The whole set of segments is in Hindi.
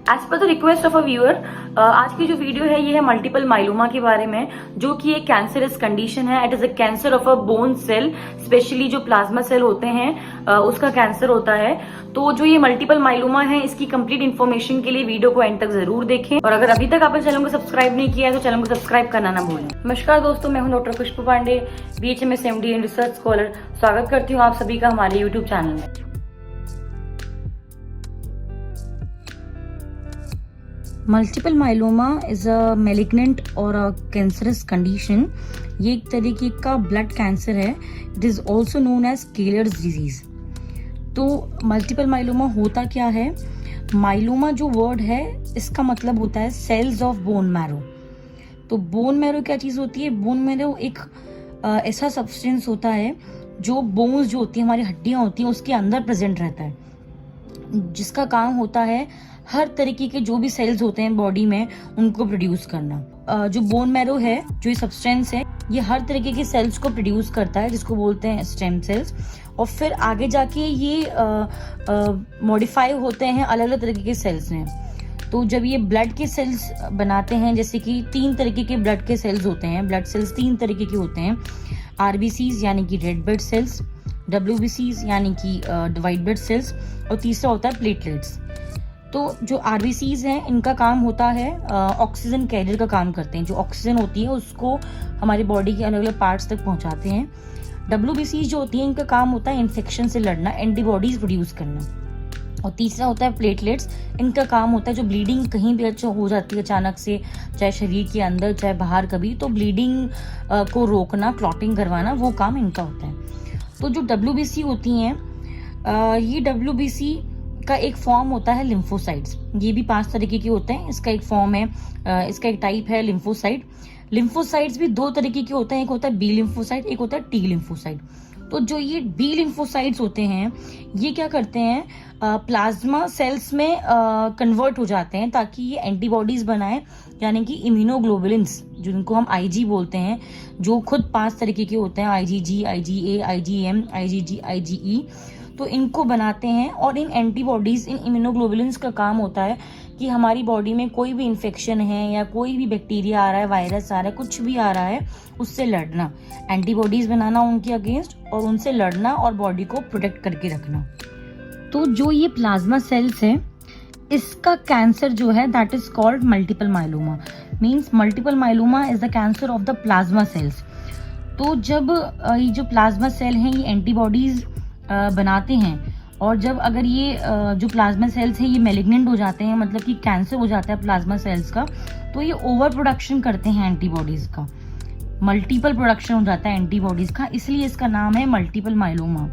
As per the request of a viewer, आज की जो वीडियो है ये है मल्टीपल माइलोमा के बारे में, जो कि एक कैंसरस कंडीशन है। It is a cancer of a bone cell, specially जो प्लाज्मा सेल होते हैं उसका कैंसर होता है। तो जो ये मल्टीपल माइलोमा है, इसकी कंप्लीट इन्फॉर्मेशन के लिए वीडियो को एंड तक जरूर देखें, और अगर अभी तक आपने चैनल को सब्सक्राइब नहीं किया है तो चैनल को सब्सक्राइब करना ना भूलें। नमस्कार दोस्तों, मैं हूं doctor Khushboo Pandey, BHMS MD and research scholar. स्वागत करती हूँ आप सभी का हमारे यूट्यूब चैनल में। Multiple myeloma is a malignant और अ कैंसरस कंडीशन। ये एक तरीके का ब्लड कैंसर है। It is also known as Kahler's disease. तो मल्टीपल माइलोमा होता क्या है? माइलोमा जो वर्ड है इसका मतलब होता है सेल्स ऑफ बोन मैरो। तो बोन मैरो क्या चीज होती है? बोन मैरो एक ऐसा सब्सटेंस होता है जो बोन्स जो होती है, हमारी हड्डियां होती हैं, उसके अंदर प्रेजेंट रहता है, जिसका काम होता है हर तरीके के जो भी सेल्स होते हैं बॉडी में उनको प्रोड्यूस करना। जो बोन मैरो है, जो ये सब्सटेंस है, ये हर तरीके के सेल्स को प्रोड्यूस करता है, जिसको बोलते हैं स्टेम सेल्स। और फिर आगे जाके ये मॉडिफाई होते हैं अलग अलग तरीके के सेल्स में। तो जब ये ब्लड के सेल्स बनाते हैं, जैसे कि 3 तरीके के ब्लड के सेल्स होते हैं, ब्लड सेल्स 3 तरीके के होते हैं। RBCs यानी कि रेड ब्लड सेल्स, WBCs यानी कि व्हाइट ब्लड सेल्स, और तीसरा होता है प्लेटलेट्स। तो जो RBCs हैं, इनका काम होता है ऑक्सीजन कैरियर का काम करते हैं। जो ऑक्सीजन होती है उसको हमारी बॉडी के अलग अलग पार्ट्स तक पहुंचाते हैं। WBCs जो होती है, इनका काम होता है इन्फेक्शन से लड़ना, एंटीबॉडीज प्रोड्यूस करना। और तीसरा होता है प्लेटलेट्स। इनका काम होता है जो ब्लीडिंग कहीं भी अच्छा हो जाती है अचानक से, चाहे शरीर के अंदर चाहे बाहर कभी, तो ब्लीडिंग को रोकना, क्लॉटिंग करवाना, वो काम इनका होता है। तो जो WBC होती हैं, ये WBC का एक फॉर्म होता है लिम्फोसाइट्स। ये भी 5 तरीके के होते हैं। इसका एक फॉर्म है, इसका एक टाइप है लिम्फोसाइट। लिम्फोसाइट्स भी 2 तरीके के होते हैं, एक होता है B लिम्फोसाइट, एक होता है T लिम्फोसाइट। तो जो ये B लिम्फोसाइट्स होते हैं, ये क्या करते हैं, प्लाज्मा सेल्स में कन्वर्ट हो जाते हैं ताकि ये एंटीबॉडीज बनाए, यानी कि इम्यूनोग्लोबुलिन्स, जिनको हम IG बोलते हैं, जो खुद 5 तरीके के होते हैं, IgG, IgA, IgM, IgG, IgE। तो इनको बनाते हैं, और इन एंटीबॉडीज, इन इम्यूनोग्लोबुलिन्स का काम होता है कि हमारी बॉडी में कोई भी इन्फेक्शन है या कोई भी बैक्टीरिया आ रहा है, वायरस आ रहा है, कुछ भी आ रहा है, उससे लड़ना, एंटीबॉडीज बनाना उनके अगेंस्ट, और उनसे लड़ना और बॉडी को प्रोटेक्ट करके रखना। तो जो ये प्लाज्मा सेल्स है, इसका कैंसर जो है that is called multiple myeloma. Means multiple myeloma is the cancer of the plasma cells. तो जब ये जो प्लाज्मा सेल हैं, ये एंटीबॉडीज बनाते हैं, और जब अगर ये जो प्लाज्मा सेल्स हैं ये मैलिग्नेंट हो जाते हैं, मतलब कि कैंसर हो जाता है प्लाज्मा सेल्स का, तो ये ओवर प्रोडक्शन करते हैं एंटीबॉडीज का, मल्टीपल प्रोडक्शन हो जाता है एंटीबॉडीज का, इसलिए इसका नाम है मल्टीपल माइलोमा।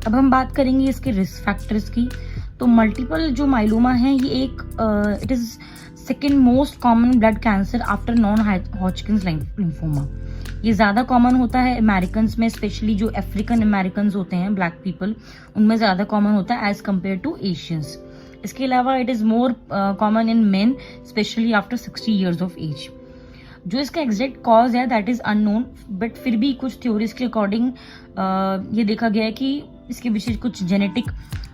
अब हम बात करेंगे इसके रिस्क फैक्टर्स की। तो मल्टीपल जो माइलोमा है, ये एक it is second most common blood cancer after non Hodgkin's lymphoma. ये ज्यादा कॉमन होता है अमेरिकन में, स्पेशली जो अफ्रीकन अमेरिकन होते हैं, ब्लैक पीपल, उनमें ज्यादा कॉमन होता है एज कम्पेयर टू एशियंस। इसके अलावा it is more common in men, specially after 60 years of age. जो इसका एग्जैक्ट कॉज है दैट इज अननोन, बट फिर भी कुछ थ्योरीज के अकॉर्डिंग ये देखा गया है कि इसके पीछे कुछ जेनेटिक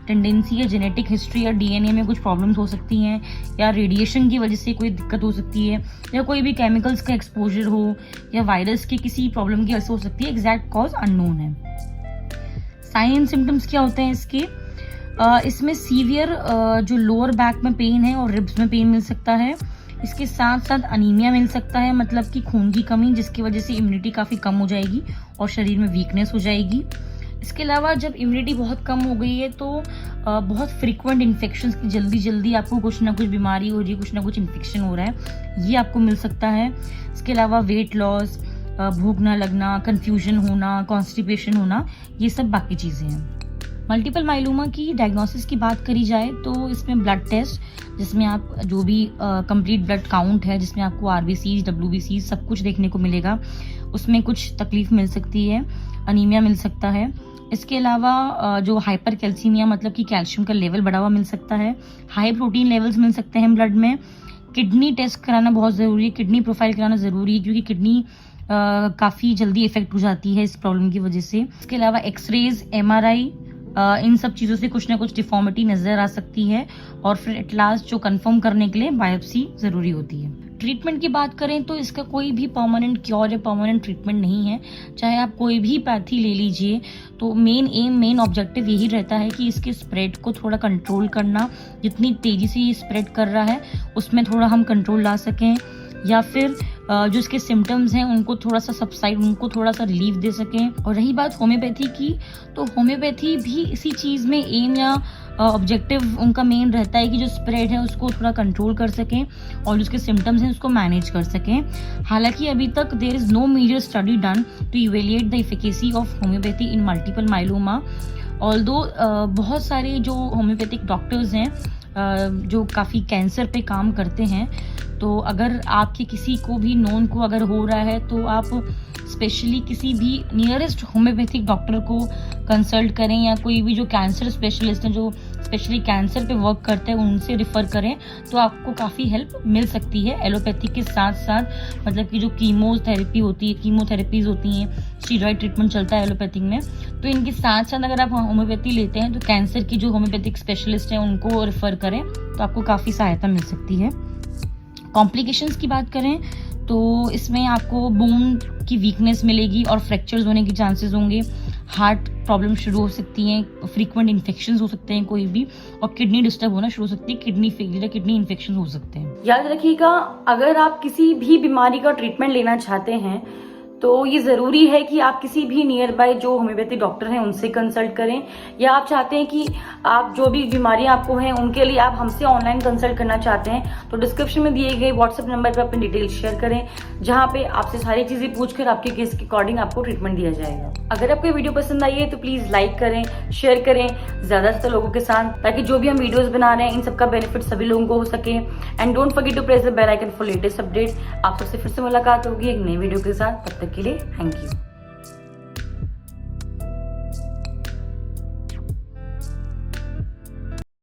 टेंडेंसी या जेनेटिक हिस्ट्री या DNA में कुछ प्रॉब्लम्स हो सकती हैं, या रेडिएशन की वजह से कोई दिक्कत हो सकती है, या कोई भी केमिकल्स का एक्सपोजर हो, या वायरस के किसी प्रॉब्लम की वजह से हो सकती है। एग्जैक्ट कॉज अननोन है। साइन एंड सिम्टम्स क्या होते हैं इसके? इसमें सीवियर जो लोअर बैक में पेन है और रिब्स में पेन मिल सकता है। इसके साथ साथ अनीमिया मिल सकता है, मतलब कि खून की कमी, जिसकी वजह से इम्यूनिटी काफी कम हो जाएगी और शरीर में वीकनेस हो जाएगी। इसके अलावा जब इम्यूनिटी बहुत कम हो गई है तो बहुत फ्रीक्वेंट इन्फेक्शंस की, जल्दी जल्दी आपको कुछ ना कुछ बीमारी हो रही है, कुछ ना कुछ इन्फेक्शन हो रहा है, ये आपको मिल सकता है। इसके अलावा वेट लॉस, भूख ना लगना, कंफ्यूजन होना, कॉन्स्टिपेशन होना, ये सब बाकी चीजें हैं। मल्टीपल माइलोमा की डायग्नोसिस की बात करी जाए तो इसमें ब्लड टेस्ट, जिसमें आप जो भी कंप्लीट ब्लड काउंट है, जिसमें आपको RBCs, WBCs सब कुछ देखने को मिलेगा, उसमें कुछ तकलीफ मिल सकती है, अनीमिया मिल सकता है। इसके अलावा जो हाइपर कैल्सीमिया, मतलब कि कैल्शियम का लेवल बढ़ा हुआ मिल सकता है, हाई प्रोटीन लेवल्स मिल सकते हैं ब्लड में। किडनी टेस्ट कराना बहुत ज़रूरी है, किडनी प्रोफाइल कराना ज़रूरी है, क्योंकि किडनी काफ़ी जल्दी इफेक्ट हो जाती है इस प्रॉब्लम की वजह से। इसके अलावा एक्सरेज, MRI, इन सब चीज़ों से कुछ ना कुछ डिफॉर्मिटी नज़र आ सकती है और फिर एट लास्ट जो कंफर्म करने के लिए बायोप्सी ज़रूरी होती है। ट्रीटमेंट की बात करें तो इसका कोई भी परमानेंट क्योर या परमानेंट ट्रीटमेंट नहीं है। चाहे आप कोई भी पैथी ले लीजिए, तो मेन ऑब्जेक्टिव यही रहता है कि इसके स्प्रेड को थोड़ा कंट्रोल करना। जितनी तेज़ी से ये स्प्रेड कर रहा है उसमें थोड़ा हम कंट्रोल ला सकें, या फिर जो इसके सिम्टम्स हैं उनको थोड़ा सा सबसाइड, उनको थोड़ा सा रिलीफ दे सकें। और रही बात होम्योपैथी की, तो होम्योपैथी भी इसी चीज़ में एम या ऑब्जेक्टिव उनका मेन रहता है कि जो स्प्रेड है उसको थोड़ा कंट्रोल कर सकें और जो उसके सिम्टम्स हैं उसको मैनेज कर सकें। हालांकि अभी तक there is no major study done to evaluate the efficacy of homeopathy in multiple myeloma. Although बहुत सारे जो होम्योपैथिक डॉक्टर्स हैं जो काफ़ी कैंसर पे काम करते हैं, तो अगर आपके किसी को भी नोन को अगर हो रहा है तो आप स्पेशली किसी भी नियरेस्ट होम्योपैथिक डॉक्टर को कंसल्ट करें, या कोई भी जो कैंसर स्पेशलिस्ट हैं जो स्पेशली कैंसर पे वर्क करते हैं उनसे रिफ़र करें, तो आपको काफ़ी हेल्प मिल सकती है। एलोपैथी के साथ साथ मतलब कि जो कीमोथेरेपीज़ होती हैं, स्टीरॉयड ट्रीटमेंट चलता है एलोपैथिक में, तो इनके साथ साथ अगर आप होम्योपैथी लेते हैं तो कैंसर की जो होम्योपैथिक स्पेशलिस्ट हैं उनको रिफ़र करें, तो आपको काफ़ी सहायता मिल सकती है। कॉम्प्लिकेशंस की बात करें तो इसमें आपको बोन की वीकनेस मिलेगी और फ्रैक्चर्स होने के चांसेस होंगे। हार्ट प्रॉब्लम शुरू हो सकती हैं, फ्रीक्वेंट इन्फेक्शंस हो सकते हैं कोई भी, और किडनी डिस्टर्ब होना शुरू हो सकती है, किडनी फेलियर, किडनी इन्फेक्शन हो सकते हैं। याद रखिएगा, अगर आप किसी भी बीमारी का ट्रीटमेंट लेना चाहते हैं तो ये ज़रूरी है कि आप किसी भी नियर बाय जो होम्योपैथी डॉक्टर हैं उनसे कंसल्ट करें, या आप चाहते हैं कि आप जो भी बीमारियां आपको हैं उनके लिए आप हमसे ऑनलाइन कंसल्ट करना चाहते हैं, तो डिस्क्रिप्शन में दिए गए व्हाट्सएप नंबर पर अपनी डिटेल शेयर करें, जहां पे आपसे सारी चीज़ें पूछकर आपके केस के अकॉर्डिंग आपको ट्रीटमेंट दिया जाएगा। अगर आपको वीडियो पसंद आई है तो प्लीज़ लाइक करें, शेयर करें ज़्यादा से लोगों के साथ, ताकि जो भी हम वीडियोज़ बना रहे हैं इन सबका बेनिफिट सभी लोगों को हो सके। And don't forget to press the bell icon for latest updates. आप सबसे फिर से मुलाकात होगी एक नई वीडियो के साथ, तब तक के लिए थैंक यू।